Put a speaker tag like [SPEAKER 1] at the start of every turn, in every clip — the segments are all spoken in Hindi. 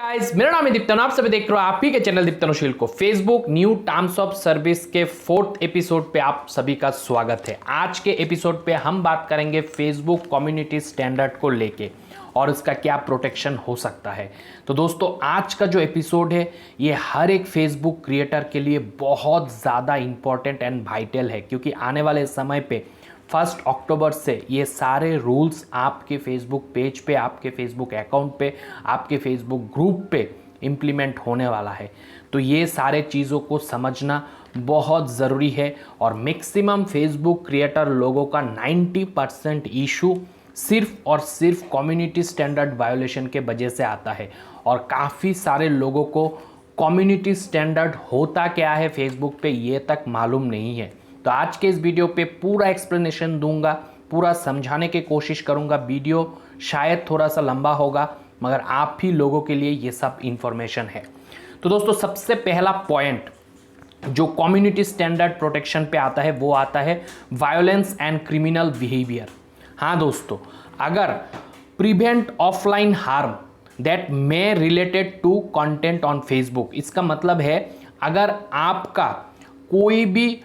[SPEAKER 1] गाइस, मेरा नाम है दीप्तन। आप सभी देख रहे हो आप ही के चैनल दीप्तनुशील को। Facebook new terms of service के 4th एपिसोड पे आप सभी का स्वागत है। आज के एपिसोड पे हम बात करेंगे फेसबुक कम्युनिटी स्टैंडर्ड को लेके और इसका क्या प्रोटेक्शन हो सकता है। तो दोस्तों, आज का जो एपिसोड है ये हर एक फेसबुक क्रिएटर के लिए बहुत ज़्यादा इंपॉर्टेंट एंड वाइटल है, क्योंकि आने वाले समय पे 1 अक्टूबर से ये सारे रूल्स आपके फेसबुक पेज पे, आपके फेसबुक अकाउंट पे, आपके फेसबुक ग्रुप पे इम्प्लीमेंट होने वाला है। तो ये सारे चीज़ों को समझना बहुत ज़रूरी है और मैक्सिमम फेसबुक क्रिएटर लोगों का 90% इशू सिर्फ और सिर्फ कम्युनिटी स्टैंडर्ड वायोलेशन के वजह से आता है। और काफ़ी सारे लोगों को कम्युनिटी स्टैंडर्ड होता क्या है फेसबुक पे ये तक मालूम नहीं है। तो आज के इस वीडियो पे पूरा एक्सप्लेनेशन दूंगा, पूरा समझाने की कोशिश करूंगा। वीडियो शायद थोड़ा सा लंबा होगा, मगर आप ही लोगों के लिए ये सब इंफॉर्मेशन है। तो दोस्तों, सबसे पहला पॉइंट जो कम्युनिटी स्टैंडर्ड प्रोटेक्शन पे आता है वो आता है वायोलेंस एंड क्रिमिनल बिहेवियर। हाँ दोस्तों, अगर prevent offline harm that may related to content on Facebook, इसका मतलब है अगर आपका कोई भी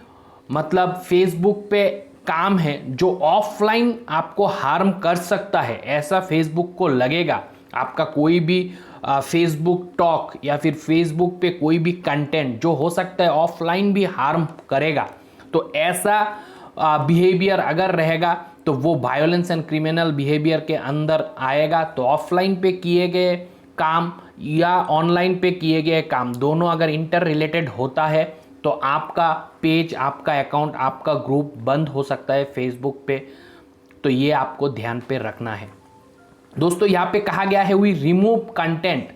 [SPEAKER 1] फेसबुक पे काम है जो ऑफलाइन आपको हार्म कर सकता है, ऐसा फेसबुक को लगेगा, आपका कोई भी फेसबुक टॉक या फिर फेसबुक पे कोई भी कंटेंट जो हो सकता है ऑफलाइन भी हार्म करेगा, तो ऐसा बिहेवियर अगर रहेगा तो वो वायोलेंस एंड क्रिमिनल बिहेवियर के अंदर आएगा। तो ऑफलाइन पे किए गए काम या ऑनलाइन पे किए गए काम दोनों अगर इंटर रिलेटेड होता है तो आपका पेज, आपका अकाउंट, आपका ग्रुप बंद हो सकता है फेसबुक पे। तो ये आपको ध्यान पे रखना है दोस्तों। यहाँ पे कहा गया है वी रिमूव कंटेंट।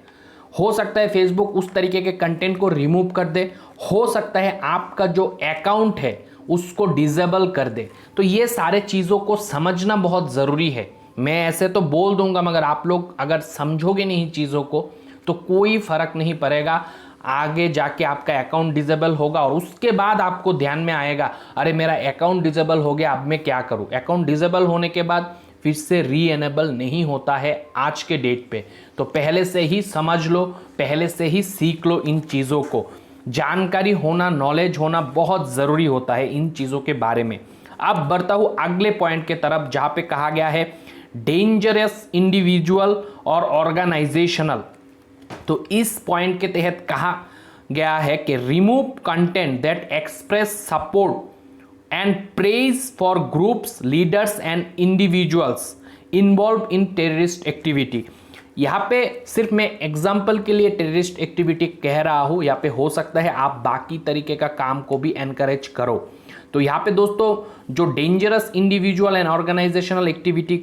[SPEAKER 1] हो सकता है फेसबुक उस तरीके के कंटेंट को रिमूव कर दे, हो सकता है आपका जो अकाउंट है उसको डिसेबल कर दे। तो ये सारे चीज़ों को समझना बहुत ज़रूरी है। मैं ऐसे तो बोल दूंगा, मगर आप लोग अगर समझोगे नहीं चीज़ों को तो कोई फ़र्क नहीं पड़ेगा। आगे जाके आपका अकाउंट डिसेबल होगा और उसके बाद आपको ध्यान में आएगा, अरे मेरा अकाउंट डिसेबल हो गया, अब मैं क्या करूं। अकाउंट डिसेबल होने के बाद फिर से री एनेबल नहीं होता है आज के डेट पे। तो पहले से ही समझ लो, पहले से ही सीख लो इन चीज़ों को। जानकारी होना, नॉलेज होना बहुत ज़रूरी होता है इन चीज़ों के बारे में। अब बढ़ता हूँ अगले पॉइंट के तरफ, जहाँ पे कहा गया है डेंजरस इंडिविजुअल और ऑर्गेनाइजेशनल। तो इस पॉइंट के तहत कहा गया है कि remove content that express support and praise for groups, leaders and individuals involve in terrorist activity. यहाँ पे सिर्फ मैं एग्जाम्पल के लिए टेररिस्ट एक्टिविटी कह रहा हूँ, यहाँ पे हो सकता है आप बाकी तरीके का काम को भी एनकरेज करो। तो यहाँ पे दोस्तों जो dangerous individual and organisational activity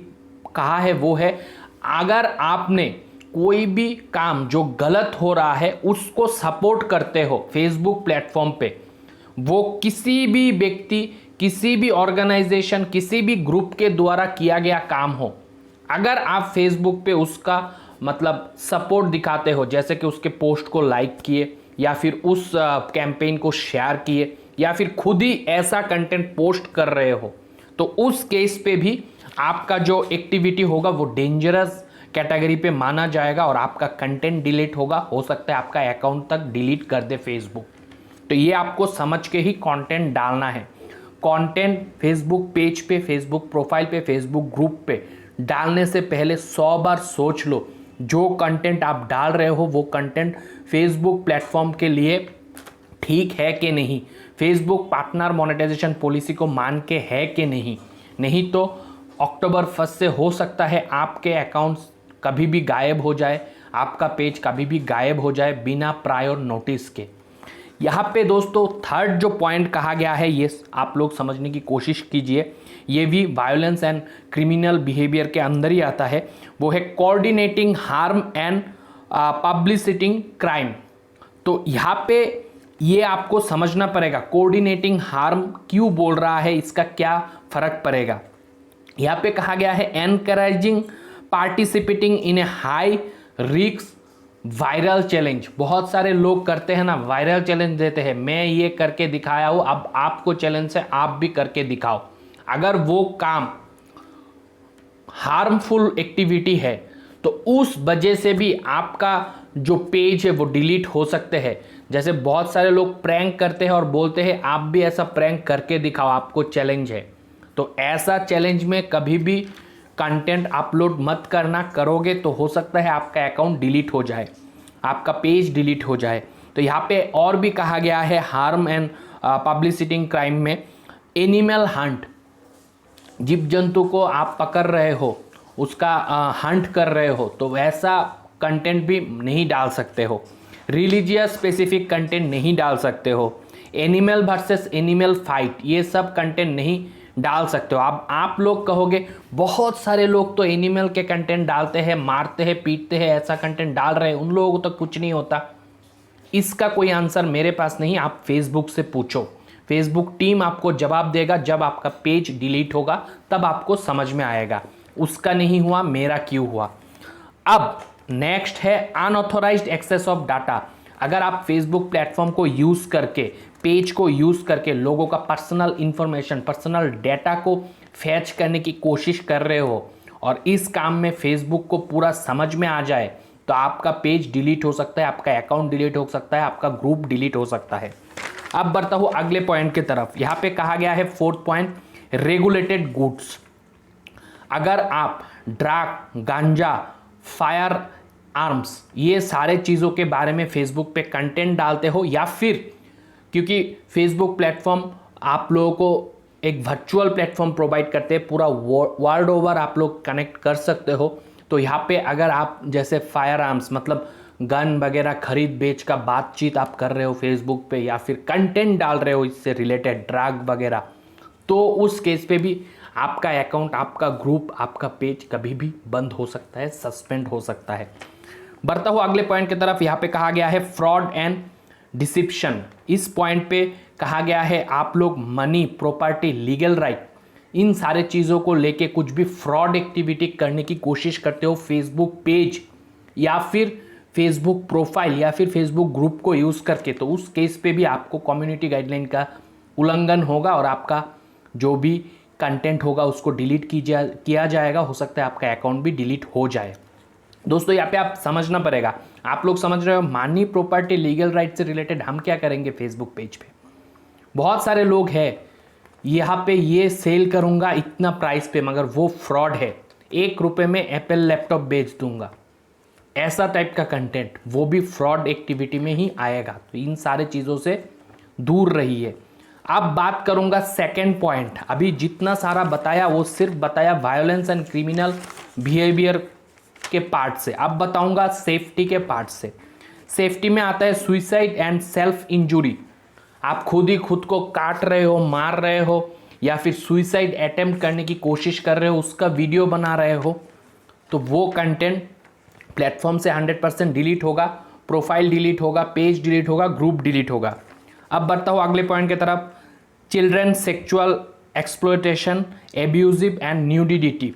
[SPEAKER 1] कहा है वो है, अगर आपने कोई भी काम जो गलत हो रहा है उसको सपोर्ट करते हो फेसबुक प्लेटफॉर्म पे, वो किसी भी व्यक्ति, किसी भी ऑर्गेनाइजेशन, किसी भी ग्रुप के द्वारा किया गया काम हो, अगर आप फेसबुक पे उसका सपोर्ट दिखाते हो, जैसे कि उसके पोस्ट को लाइक किए या फिर उस कैंपेन को शेयर किए या फिर खुद ही ऐसा कंटेंट पोस्ट कर रहे हो, तो उस केस पे भी आपका जो एक्टिविटी होगा वो डेंजरस कैटेगरी पे माना जाएगा और आपका कंटेंट डिलीट होगा। हो सकता है आपका अकाउंट तक डिलीट कर दे फेसबुक। तो ये आपको समझ के ही कंटेंट डालना है। कंटेंट फेसबुक पेज पे, फेसबुक प्रोफाइल पे, फेसबुक ग्रुप पे डालने से पहले 100 बार सोच लो जो कंटेंट आप डाल रहे हो वो कंटेंट फेसबुक प्लेटफॉर्म के लिए ठीक है कि नहीं, फेसबुक पार्टनर मोनेटाइजेशन पॉलिसी को मान के है कि नहीं। नहीं तो अक्टूबर 1 से हो सकता है आपके अकाउंट्स कभी भी गायब हो जाए, आपका पेज कभी भी गायब हो जाए बिना प्रायर नोटिस के। यहाँ पे दोस्तों थर्ड जो पॉइंट कहा गया है ये आप लोग समझने की कोशिश कीजिए, ये भी वायोलेंस एंड क्रिमिनल बिहेवियर के अंदर ही आता है। वो है कोऑर्डिनेटिंग हार्म एंड पब्लिसिटिंग क्राइम। तो यहाँ पे ये आपको समझना पड़ेगा कोऑर्डिनेटिंग हार्म क्यों बोल रहा है, इसका क्या फ़र्क पड़ेगा। यहाँ पे कहा गया है encouraging participating in A high risk viral challenge. बहुत सारे लोग करते हैं ना, वायरल चैलेंज देते हैं, मैं ये करके दिखाया हूँ, अब आपको चैलेंज है, आप भी करके दिखाओ। अगर वो काम हार्मफुल एक्टिविटी है तो उस वजह से भी आपका जो पेज है वो डिलीट हो सकते हैं। जैसे बहुत सारे लोग प्रैंक करते हैं और बोलते हैं आप भी ऐसा प्रैंक करके दिखाओ, आपको चैलेंज है। तो ऐसा चैलेंज में कभी भी कंटेंट अपलोड मत करना, करोगे तो हो सकता है आपका अकाउंट डिलीट हो जाए, आपका पेज डिलीट हो जाए। तो यहाँ पे और भी कहा गया है हार्म एंड पब्लिसिटी क्राइम में, एनिमल हंट, जीव जंतु को आप पकड़ रहे हो, उसका हंट कर रहे हो, तो वैसा कंटेंट भी नहीं डाल सकते हो। रिलीजियस स्पेसिफिक कंटेंट नहीं डाल सकते हो। एनिमल वर्सेस एनिमल फाइट, ये सब कंटेंट नहीं डाल सकते हो। अब आप लोग कहोगे बहुत सारे लोग तो एनिमल के कंटेंट डालते हैं, मारते हैं, पीटते हैं, ऐसा कंटेंट डाल रहे हैं, उन लोगों को तो कुछ नहीं होता। इसका कोई आंसर मेरे पास नहीं, आप फेसबुक से पूछो, फेसबुक टीम आपको जवाब देगा। जब आपका पेज डिलीट होगा तब आपको समझ में आएगा, उसका नहीं हुआ, मेरा क्यों हुआ। अब नेक्स्ट है अनऑथोराइज्ड एक्सेस ऑफ डाटा। अगर आप फेसबुक प्लेटफॉर्म को यूज करके, पेज को यूज करके लोगों का पर्सनल इंफॉर्मेशन, पर्सनल डेटा को फैच करने की कोशिश कर रहे हो और इस काम में फेसबुक को पूरा समझ में आ जाए, तो आपका पेज डिलीट हो सकता है, आपका अकाउंट डिलीट हो सकता है, आपका ग्रुप डिलीट हो सकता है। अब बढ़ता हूं अगले पॉइंट की तरफ। यहां पे कहा गया है 4th पॉइंट, रेगुलेटेड गुड्स। अगर आप ड्रग, गांजा, फायर आर्म्स, ये सारे चीज़ों के बारे में फेसबुक पे कंटेंट डालते हो, या फिर क्योंकि फेसबुक प्लेटफॉर्म आप लोगों को एक वर्चुअल प्लेटफॉर्म प्रोवाइड करते हैं, पूरा वर्ल्ड ओवर आप लोग कनेक्ट कर सकते हो। तो यहाँ पे अगर आप जैसे फायर आर्म्स मतलब गन वगैरह खरीद बेच का बातचीत आप कर रहे हो फेसबुक पे, या फिर कंटेंट डाल रहे हो इससे रिलेटेड ड्रग वगैरह, तो उस केस पे भी आपका अकाउंट, आपका ग्रुप, आपका पेज कभी भी बंद हो सकता है, सस्पेंड हो सकता है। बढ़ता हुआ अगले पॉइंट की तरफ, यहाँ पे कहा गया है फ्रॉड एंड डिसिप्शन। इस पॉइंट पे कहा गया है आप लोग मनी, प्रॉपर्टी, लीगल राइट, इन सारे चीज़ों को लेके कुछ भी फ्रॉड एक्टिविटी करने की कोशिश करते हो फेसबुक पेज या फिर फेसबुक प्रोफाइल या फिर फेसबुक ग्रुप को यूज़ करके, तो उस केस पे भी आपको कम्युनिटी गाइडलाइन का उल्लंघन होगा और आपका जो भी कंटेंट होगा उसको डिलीट किया जाएगा। हो सकता है आपका अकाउंट भी डिलीट हो जाए। दोस्तों यहाँ पे आप समझना पड़ेगा, आप लोग समझ रहे हो मनी, प्रॉपर्टी, लीगल राइट से रिलेटेड हम क्या करेंगे फेसबुक पेज पे। बहुत सारे लोग हैं यहाँ पे ये सेल करूँगा इतना प्राइस पे, मगर वो फ्रॉड है, 1 रुपये में एप्पल लैपटॉप बेच दूंगा, ऐसा टाइप का कंटेंट, वो भी फ्रॉड एक्टिविटी में ही आएगा। तो इन सारे चीज़ों से दूर रहिए। अब बात करूंगा सेकंड पॉइंट। अभी जितना सारा बताया वो सिर्फ बताया वायलेंस एंड क्रिमिनल बिहेवियर के पार्ट से, अब बताऊंगा सेफ्टी के पार्ट से। सेफ्टी में आता है सुइसाइड एंड सेल्फ इंजुरी। आप खुद ही खुद को काट रहे हो, मार रहे हो, या फिर सुइसाइड अटेम्प्ट करने की कोशिश कर रहे हो, उसका वीडियो बना रहे हो, तो वो कंटेंट प्लेटफॉर्म से 100% डिलीट होगा, प्रोफाइल डिलीट होगा, पेज डिलीट होगा, ग्रुप डिलीट होगा। अब बढ़ता हूँ अगले पॉइंट की तरफ, children sexual exploitation, abusive and nudity.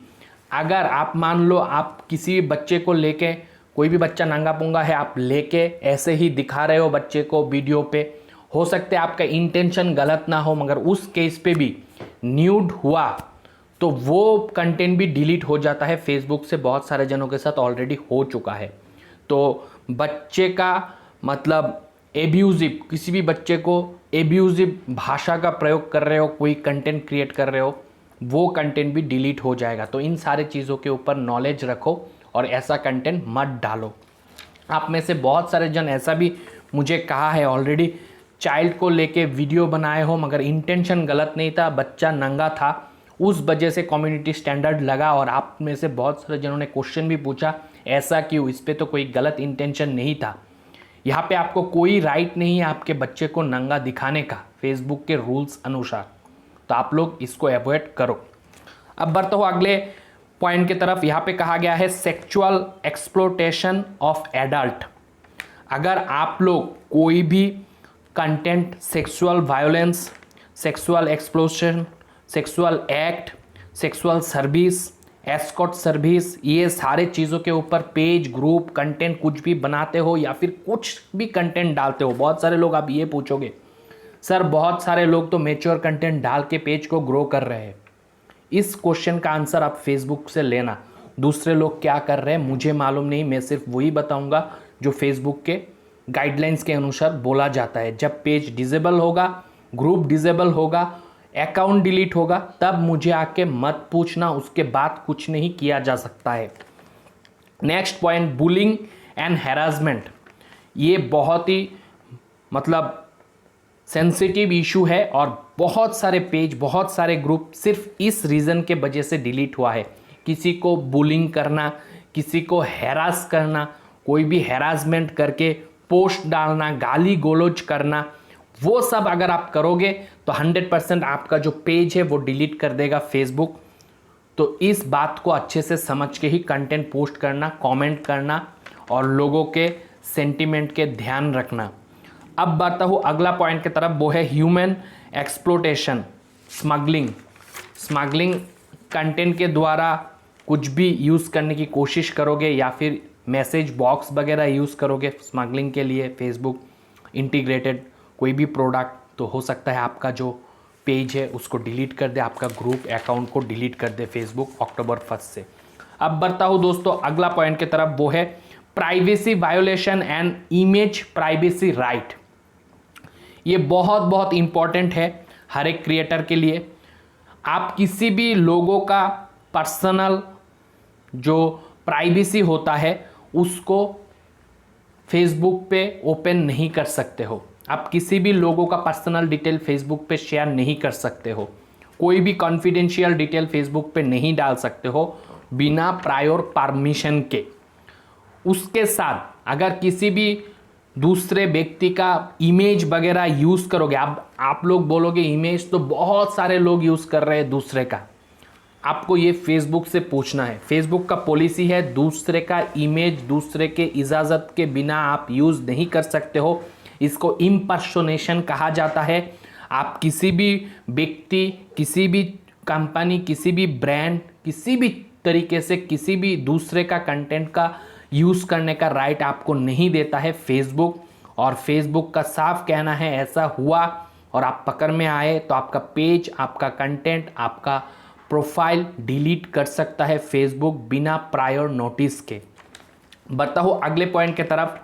[SPEAKER 1] अगर आप मान लो आप किसी बच्चे को लेके, कोई भी बच्चा नंगा पुंगा है, आप लेके ऐसे ही दिखा रहे हो बच्चे को वीडियो पे, हो सकता है आपका इंटेंशन गलत ना हो, मगर उस केस पे भी न्यूड हुआ तो वो कंटेंट भी डिलीट हो जाता है। फेसबुक से बहुत सारे जनों के साथ ऑलरेडी हो चुका है। तो बच्चे का मतलब एब्यूजिव, किसी भी बच्चे को एब्यूजिव भाषा का प्रयोग कर रहे हो, कोई कंटेंट क्रिएट कर रहे हो, वो कंटेंट भी डिलीट हो जाएगा। तो इन सारे चीज़ों के ऊपर नॉलेज रखो और ऐसा कंटेंट मत डालो। आप में से बहुत सारे जन ऐसा भी मुझे कहा है ऑलरेडी, चाइल्ड को लेके वीडियो बनाए हो मगर इंटेंशन गलत नहीं था, बच्चा नंगा था, उस वजह से कम्युनिटी स्टैंडर्ड लगा। और आप में से बहुत सारे जनों ने क्वेश्चन भी पूछा ऐसा क्यों, इस पर तो कोई गलत इंटेंशन नहीं था। यहाँ पे आपको कोई राइट नहीं है आपके बच्चे को नंगा दिखाने का फेसबुक के रूल्स अनुसार, तो आप लोग इसको अवॉइड करो। अब बढ़ता हूँ अगले पॉइंट की तरफ। यहाँ पे कहा गया है सेक्सुअल एक्सप्लोटेशन ऑफ एडल्ट। अगर आप लोग कोई भी content sexual violence, sexual explosion, sexual act, sexual service, escort service, ये सारे चीज़ों के ऊपर पेज, ग्रुप, कंटेंट कुछ भी बनाते हो या फिर कुछ भी कंटेंट डालते हो, बहुत सारे लोग आप ये पूछोगे सर बहुत सारे लोग तो मैच्योर कंटेंट डाल के पेज को ग्रो कर रहे हैं। इस क्वेश्चन का आंसर आप फेसबुक से लेना, दूसरे लोग क्या कर रहे हैं मुझे मालूम नहीं, मैं सिर्फ वही बताऊंगा जो फेसबुक के गाइडलाइंस के अनुसार बोला जाता है। जब पेज डिसेबल होगा, ग्रुप डिसेबल होगा, अकाउंट डिलीट होगा, तब मुझे आके मत पूछना, उसके बाद कुछ नहीं किया जा सकता है। Next point, bullying and harassment. ये बहुत ही मतलब सेंसिटिव इशू है और बहुत सारे पेज, बहुत सारे ग्रुप सिर्फ इस रीज़न के वजह से डिलीट हुआ है। किसी को बुलिंग करना, किसी को हैरास करना, कोई भी हैरासमेंट करके पोस्ट डालना, गाली गलौज करना, वो सब अगर आप करोगे तो 100% आपका जो पेज है वो डिलीट कर देगा फेसबुक। तो इस बात को अच्छे से समझ के ही कंटेंट पोस्ट करना, कमेंट करना और लोगों के सेंटिमेंट के ध्यान रखना। अब बढ़ता हूँ अगला पॉइंट की तरफ, वो है ह्यूमन एक्सप्लोटेशन, स्मगलिंग कंटेंट के द्वारा कुछ भी यूज़ करने की कोशिश करोगे या फिर मैसेज बॉक्स वगैरह यूज़ करोगे स्मगलिंग के लिए, फेसबुक इंटीग्रेटेड कोई भी प्रोडक्ट, तो हो सकता है आपका जो पेज है उसको डिलीट कर दे, आपका ग्रुप अकाउंट को डिलीट कर दे फेसबुक अक्टूबर 1 से। अब बढ़ता हूँ दोस्तों अगला पॉइंट की तरफ, वो है privacy violation and image privacy right. ये बहुत बहुत इंपॉर्टेंट है हर एक क्रिएटर के लिए। आप किसी भी लोगों का पर्सनल जो प्राइवेसी होता है उसको फेसबुक पे ओपन नहीं कर सकते हो। आप किसी भी लोगों का पर्सनल डिटेल फेसबुक पे शेयर नहीं कर सकते हो। कोई भी कॉन्फिडेंशियल डिटेल फेसबुक पे नहीं डाल सकते हो बिना प्रायर परमिशन के। उसके साथ अगर किसी भी दूसरे व्यक्ति का इमेज वगैरह यूज़ करोगे, आप लोग बोलोगे इमेज तो बहुत सारे लोग यूज़ कर रहे हैं दूसरे का, आपको ये फेसबुक से पूछना है। फेसबुक का पॉलिसी है दूसरे का इमेज दूसरे के इजाज़त के बिना आप यूज़ नहीं कर सकते हो। इसको इम्पर्सोनेशन कहा जाता है। आप किसी भी व्यक्ति, किसी भी कंपनी, किसी भी ब्रांड, किसी भी तरीके से किसी भी दूसरे का कंटेंट का यूज़ करने का राइट आपको नहीं देता है फेसबुक। और फेसबुक का साफ कहना है ऐसा हुआ और आप पकड़ में आए तो आपका पेज, आपका कंटेंट, आपका प्रोफाइल डिलीट कर सकता है फेसबुक बिना प्रायर नोटिस के। बताओ अगले पॉइंट की तरफ,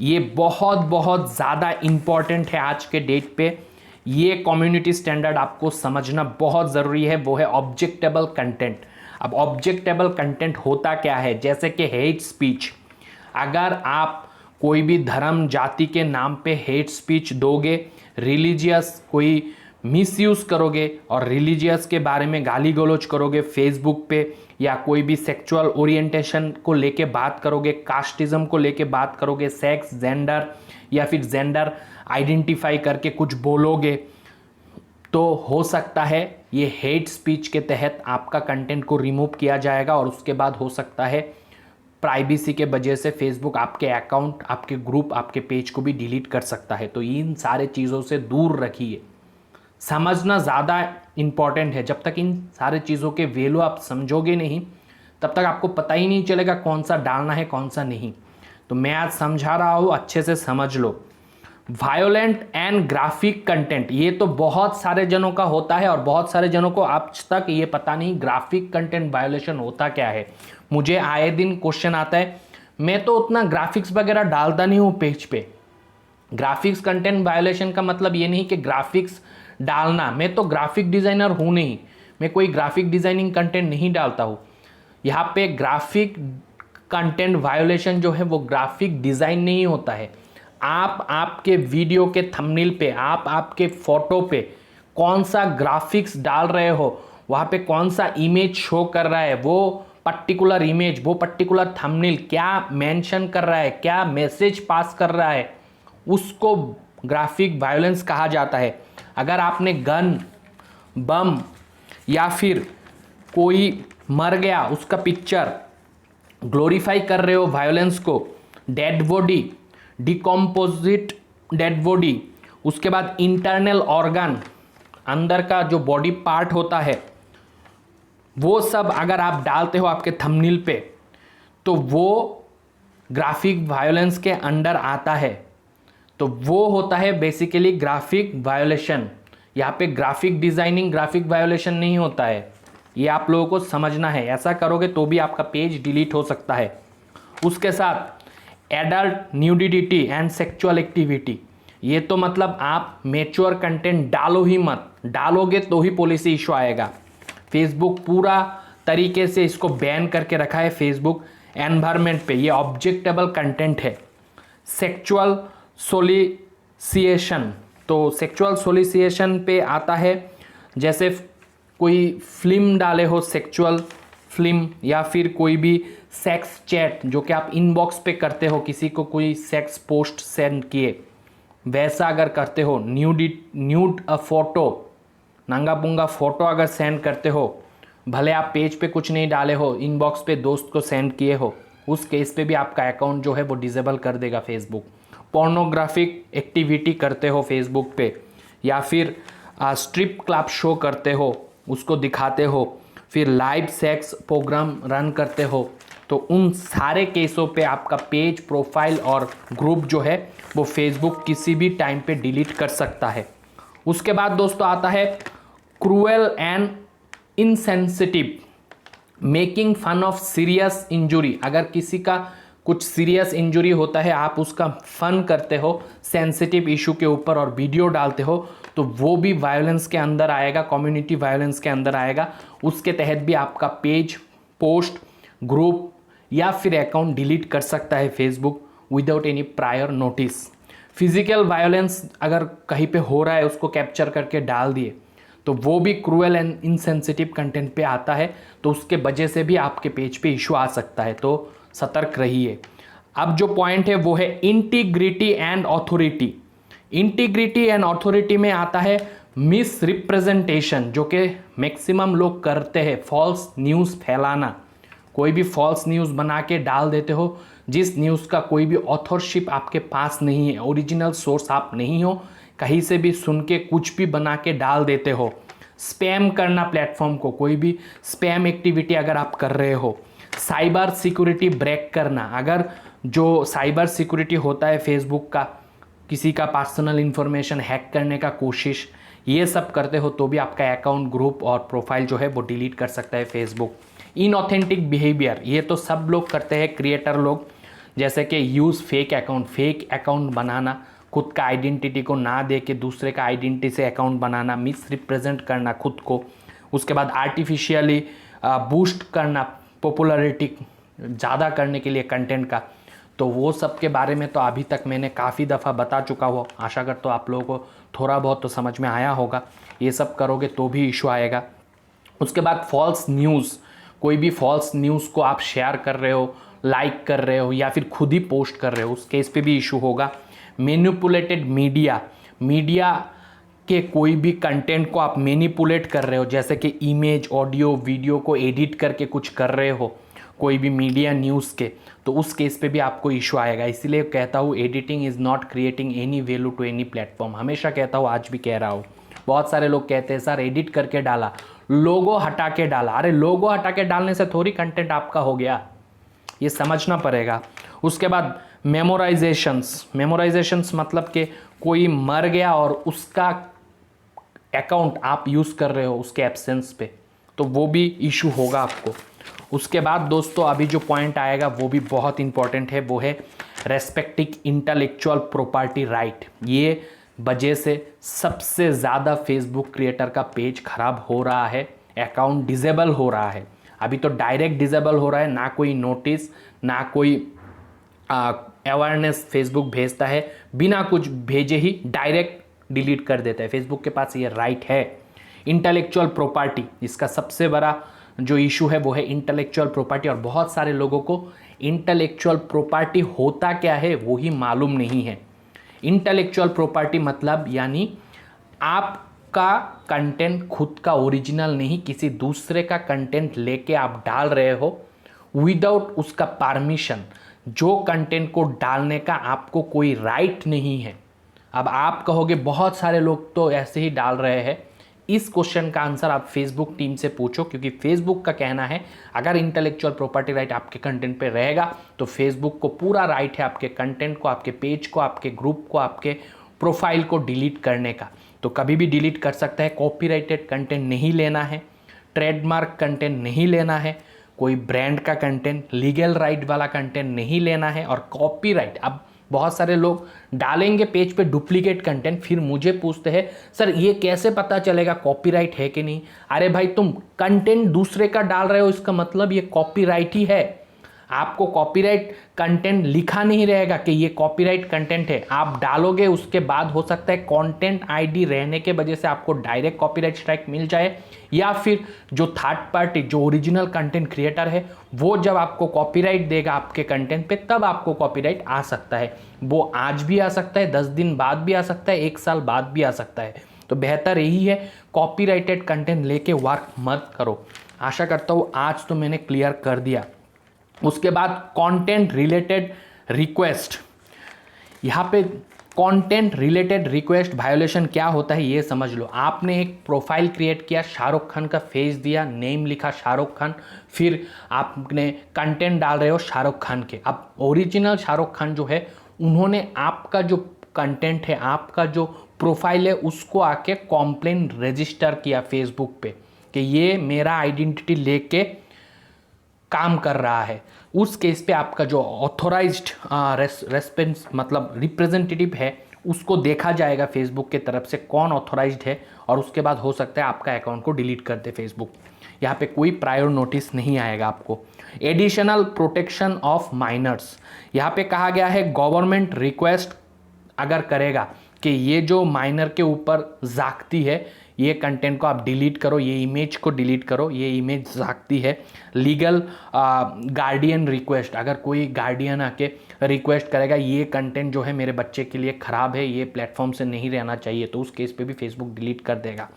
[SPEAKER 1] ये बहुत बहुत ज़्यादा इम्पॉर्टेंट है आज के डेट पे। ये कम्युनिटी स्टैंडर्ड आपको समझना बहुत ज़रूरी है, वो है ऑब्जेक्टेबल कंटेंट। अब ऑब्जेक्टेबल कंटेंट होता क्या है, जैसे कि हेट स्पीच। अगर आप कोई भी धर्म जाति के नाम पे हेट स्पीच दोगे, रिलीजियस कोई मिसयूज़ करोगे और रिलीजियस के बारे में गाली गलौज करोगे फेसबुक पे, या कोई भी सेक्सुअल ओरिएंटेशन को लेके बात करोगे, कास्टिज्म को लेके बात करोगे, सेक्स, जेंडर या फिर जेंडर आइडेंटिफाई करके कुछ बोलोगे, तो हो सकता है ये हेट स्पीच के तहत आपका कंटेंट को रिमूव किया जाएगा और उसके बाद हो सकता है प्राइवेसी के वजह से फेसबुक आपके अकाउंट, आपके ग्रुप, आपके पेज को भी डिलीट कर सकता है। तो इन सारे चीज़ों से दूर रखिए। समझना ज़्यादा इम्पॉर्टेंट है। जब तक इन सारे चीज़ों के वैल्यू आप समझोगे नहीं, तब तक आपको पता ही नहीं चलेगा कौन सा डालना है कौन सा नहीं। तो मैं आज समझा रहा हूँ, अच्छे से समझ लो। वायोलेंट एंड ग्राफिक कंटेंट, ये तो बहुत सारे जनों का होता है और बहुत सारे जनों को आज तक ये पता नहीं ग्राफिक कंटेंट वायोलेशन होता क्या है। मुझे आए दिन क्वेश्चन आता है, मैं तो उतना ग्राफिक्स वगैरह डालता नहीं हूँ पेज पे। ग्राफिक्स कंटेंट वायोलेशन का मतलब ये नहीं कि ग्राफिक्स डालना, मैं तो ग्राफिक डिज़ाइनर हूँ नहीं, मैं कोई ग्राफिक डिज़ाइनिंग कंटेंट नहीं डालता हूँ। यहाँ पे ग्राफिक कंटेंट वायोलेशन जो है वो ग्राफिक डिज़ाइन नहीं होता है। आप आपके वीडियो के थंबनेल पे, आप आपके फ़ोटो पे कौन सा ग्राफिक्स डाल रहे हो, वहाँ पे कौन सा इमेज शो कर रहा है, वो पर्टिकुलर इमेज, वो पर्टिकुलर थंबनेल क्या मेंशन कर रहा है, क्या मैसेज पास कर रहा है, उसको ग्राफिक वायोलेंस कहा जाता है। अगर आपने गन, बम या फिर कोई मर गया उसका पिक्चर ग्लोरीफाई कर रहे हो वायोलेंस को, डेड बॉडी, डिकम्पोजिट डेड बॉडी, उसके बाद इंटरनल ऑर्गन, अंदर का जो बॉडी पार्ट होता है, वो सब अगर आप डालते हो आपके थंबनेल पे, तो वो ग्राफिक वायोलेंस के अंडर आता है। तो वो होता है बेसिकली ग्राफिक वायोलेशन। यहाँ पे ग्राफिक डिज़ाइनिंग, ग्राफिक वायोलेशन नहीं होता है। ये आप लोगों को समझना है। ऐसा करोगे तो भी आपका पेज डिलीट हो सकता है। उसके साथ adult nudity and sexual activity, ये तो मतलब आप मैच्योर कंटेंट डालो ही मत, डालोगे तो ही पॉलिसी इशू आएगा। फेसबुक पूरा तरीके से इसको बैन करके रखा है फेसबुक एनवायरनमेंट पे, ये ऑब्जेक्टेबल कंटेंट है। सेक्सुअल सोलिसिएशन, तो सेक्सुअल सोलिसिएशन पे आता है जैसे कोई फिल्म डाले हो, सेक्सुअल फिल्म, या फिर कोई भी सेक्स चैट जो कि आप इनबॉक्स पे करते हो, किसी को कोई सेक्स पोस्ट सेंड किए, वैसा अगर करते हो, न्यूड फोटो, नंगा पुंगा फोटो अगर सेंड करते हो, भले आप पेज पे कुछ नहीं डाले हो, इनबॉक्स पे दोस्त को सेंड किए हो, उस केस पे भी आपका अकाउंट जो है वो डिसेबल कर देगा फेसबुक। पोर्नोग्राफिक एक्टिविटी करते हो फेसबुक पे, या फिर स्ट्रिप क्लब शो करते हो, उसको दिखाते हो, फिर लाइव सेक्स प्रोग्राम रन करते हो, तो उन सारे केसों पे आपका पेज, प्रोफाइल और ग्रुप जो है वो फेसबुक किसी भी टाइम पे डिलीट कर सकता है। उसके बाद दोस्तों आता है cruel and insensitive, making fun of serious injury. अगर किसी का कुछ सीरियस इंजुरी होता है, आप उसका फन करते हो सेंसिटिव इशू के ऊपर और वीडियो डालते हो, तो वो भी वायलेंस के अंदर आएगा, कम्युनिटी वायलेंस के अंदर आएगा। उसके तहत भी आपका पेज, पोस्ट, ग्रुप या फिर अकाउंट डिलीट कर सकता है Facebook without any prior notice. Physical violence अगर कहीं पे हो रहा है, उसको कैप्चर करके डाल दिए, तो वो भी क्रूएल एंड इनसेंसिटिव कंटेंट पे आता है, तो उसके वजह से भी आपके पेज पे इशू आ सकता है, तो सतर्क रहिए। अब जो पॉइंट है वो है integrity and authority. Integrity and authority में आता है मिस रिप्रेजेंटेशन, जो कि मैक्सिमम लोग करते हैं, फॉल्स न्यूज़ फैलाना। कोई भी फॉल्स न्यूज़ बना के डाल देते हो, जिस न्यूज़ का कोई भी ऑथरशिप आपके पास नहीं है, ओरिजिनल सोर्स आप नहीं हो, कहीं से भी सुन के कुछ भी बना के डाल देते हो। स्पैम करना प्लेटफॉर्म को, कोई भी स्पैम एक्टिविटी अगर आप कर रहे हो। साइबर सिक्योरिटी ब्रेक करना, अगर जो साइबर सिक्योरिटी होता है फेसबुक का, किसी का पर्सनल इंफॉर्मेशन हैक करने का कोशिश, ये सब करते हो तो भी आपका अकाउंट, ग्रुप और प्रोफाइल जो है वो डिलीट कर सकता है फेसबुक। इनऑथेंटिक बिहेवियर, ये तो सब लोग करते हैं, क्रिएटर लोग, जैसे कि यूज़ फेक अकाउंट बनाना, खुद का आइडेंटिटी को ना दे के दूसरे का आइडेंटिटी से अकाउंट बनाना, मिस रिप्रेजेंट करना खुद को। उसके बाद आर्टिफिशियली बूस्ट करना, पॉपुलैरिटी ज़्यादा करने के लिए कंटेंट का, तो वो सब के बारे में तो अभी तक मैंने काफ़ी दफ़ा बता चुका हूँ। आशा करता हूँ आप लोगों को थोड़ा बहुत तो समझ में आया होगा। ये सब करोगे तो भी इशू आएगा। उसके बाद फॉल्स न्यूज़, कोई भी फॉल्स न्यूज़ को आप शेयर कर रहे हो, लाइक कर रहे हो या फिर खुद ही पोस्ट कर रहे हो, उस केस पे भी इशू होगा। मैनिपुलेटेड मीडिया के कोई भी कंटेंट को आप मैनिपुलेट कर रहे हो, जैसे कि इमेज, ऑडियो, वीडियो को एडिट करके कुछ कर रहे हो कोई भी मीडिया न्यूज़ के, तो उस केस पे भी आपको इशू आएगा। इसीलिए कहता हूँ editing is not creating any value to any platform. हमेशा कहता हूँ, आज भी कह रहा हूँ। बहुत सारे लोग कहते हैं सर एडिट करके डाला, लोगो हटा के डाला। अरे लोगो हटा के डालने से थोड़ी कंटेंट आपका हो गया, ये समझना पड़ेगा। उसके बाद मेमोराइजेशंस मतलब कि कोई मर गया और उसका अकाउंट आप यूज़ कर रहे हो उसके एब्सेंस पे, तो वो भी इशू होगा आपको। उसके बाद दोस्तों अभी जो पॉइंट आएगा वो भी बहुत इंपॉर्टेंट है, वो है रेस्पेक्टिंग इंटेलेक्चुअल प्रॉपर्टी राइट। ये वजह से सबसे ज़्यादा फेसबुक क्रिएटर का पेज खराब हो रहा है, अकाउंट डिसेबल हो रहा है। अभी तो डायरेक्ट डिसेबल हो रहा है, ना कोई नोटिस, ना कोई अवेयरनेस फेसबुक भेजता है, बिना कुछ भेजे ही डायरेक्ट डिलीट कर देता है। फेसबुक के पास ये राइट है। इंटेलेक्चुअल प्रॉपर्टी, इसका सबसे बड़ा जो इशू है वो है इंटेलेक्चुअल प्रॉपर्टी, और बहुत सारे लोगों को इंटेलेक्चुअल प्रॉपर्टी होता क्या है वो ही मालूम नहीं है। इंटेलेक्चुअल प्रॉपर्टी मतलब यानी आपका कंटेंट खुद का ओरिजिनल नहीं, किसी दूसरे का कंटेंट लेके आप डाल रहे हो विदाउट उसका परमिशन। जो कंटेंट को डालने का आपको कोई राइट नहीं है। अब आप कहोगे बहुत सारे लोग तो ऐसे ही डाल रहे हैं, इस क्वेश्चन का आंसर आप फेसबुक टीम से पूछो, क्योंकि फेसबुक का कहना है अगर इंटेलेक्चुअल प्रॉपर्टी राइट आपके कंटेंट पे रहेगा तो फेसबुक को पूरा राइट है आपके कंटेंट को, आपके पेज को, आपके ग्रुप को, आपके प्रोफाइल को डिलीट करने का। तो कभी भी डिलीट कर सकता है। कॉपीराइटेड कंटेंट नहीं लेना है, ट्रेडमार्क कंटेंट नहीं लेना है, कोई ब्रांड का कंटेंट, लीगल राइट वाला कंटेंट नहीं लेना है। और कॉपीराइट, अब बहुत सारे लोग डालेंगे पेज पे डुप्लीकेट कंटेंट, फिर मुझे पूछते हैं सर ये कैसे पता चलेगा कॉपीराइट है कि नहीं। अरे भाई, तुम कंटेंट दूसरे का डाल रहे हो, इसका मतलब ये कॉपीराइट ही है। आपको कॉपीराइट कंटेंट लिखा नहीं रहेगा कि ये कॉपीराइट कंटेंट है, आप डालोगे, उसके बाद हो सकता है कंटेंट आईडी रहने के वजह से आपको डायरेक्ट कॉपीराइट स्ट्राइक मिल जाए, या फिर जो थर्ड पार्टी, जो ओरिजिनल कंटेंट क्रिएटर है, वो जब आपको कॉपीराइट देगा आपके कंटेंट पे, तब आपको कॉपीराइट आ सकता है। वो आज भी आ सकता है, 10 दिन बाद भी आ सकता है, 1 साल बाद भी आ सकता है। तो बेहतर यही है, कॉपीराइटेड कंटेंट लेके वर्क मत करो। आशा करता हूँ आज तो मैंने क्लियर कर दिया। उसके बाद कंटेंट रिलेटेड रिक्वेस्ट, यहाँ पे कंटेंट रिलेटेड रिक्वेस्ट वायोलेशन क्या होता है ये समझ लो। आपने एक प्रोफाइल क्रिएट किया, शाहरुख खान का फेस दिया, नेम लिखा शाहरुख खान, फिर आपने कंटेंट डाल रहे हो शाहरुख खान के। अब ओरिजिनल शाहरुख खान जो है, उन्होंने आपका जो कंटेंट है, आपका जो प्रोफाइल है, उसको आके कॉम्प्लेन रजिस्टर किया फेसबुक पे कि ये मेरा आइडेंटिटी लेके काम कर रहा है। उस केस पे आपका जो ऑथोराइज्ड रेस्पेंस मतलब रिप्रेजेंटेटिव है, उसको देखा जाएगा फेसबुक के तरफ से कौन ऑथोराइज्ड है, और उसके बाद हो सकता है आपका अकाउंट को डिलीट कर दे फेसबुक। यहाँ पे कोई प्रायर नोटिस नहीं आएगा आपको। एडिशनल प्रोटेक्शन ऑफ माइनर्स, यहाँ पे कहा गया है गवर्नमेंट रिक्वेस्ट अगर करेगा कि ये जो माइनर के ऊपर जागती है, ये कंटेंट को आप डिलीट करो, ये इमेज को डिलीट करो, ये इमेज जागती है। लीगल गार्डियन रिक्वेस्ट, अगर कोई गार्डियन आके रिक्वेस्ट करेगा ये कंटेंट जो है मेरे बच्चे के लिए ख़राब है, ये प्लेटफॉर्म से नहीं रहना चाहिए, तो उस केस पे भी फेसबुक डिलीट कर देगा।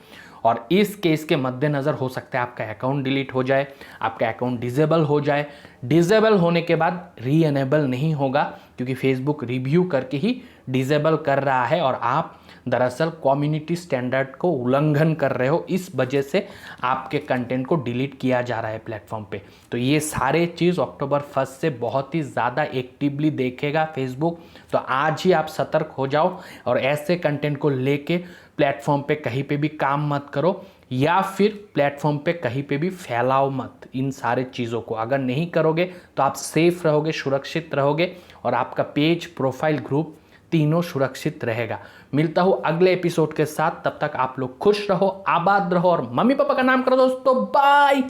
[SPEAKER 1] और इस केस के मद्देनज़र हो सकता है आपका अकाउंट डिलीट हो जाए, आपका अकाउंट डिसेबल हो जाए। डिसेबल होने के बाद री एनेबल नहीं होगा, क्योंकि फेसबुक रिव्यू करके ही डिसेबल कर रहा है, और आप दरअसल कम्युनिटी स्टैंडर्ड को उल्लंघन कर रहे हो, इस वजह से आपके कंटेंट को डिलीट किया जा रहा है प्लेटफॉर्म पे। तो ये सारे चीज़ अक्टूबर 1 से बहुत ही ज़्यादा एक्टिवली देखेगा फेसबुक। तो आज ही आप सतर्क हो जाओ और ऐसे कंटेंट को लेके प्लेटफॉर्म पे कहीं पे भी काम मत करो, या फिर प्लेटफॉर्म पे कहीं पे भी फैलाओ मत इन सारे चीज़ों को। अगर नहीं करोगे तो आप सेफ रहोगे, सुरक्षित रहोगे, और आपका पेज, प्रोफाइल, ग्रुप तीनों सुरक्षित रहेगा। मिलता हूँ अगले एपिसोड के साथ, तब तक आप लोग खुश रहो, आबाद रहो, और मम्मी पापा का नाम करो दोस्तों। बाय।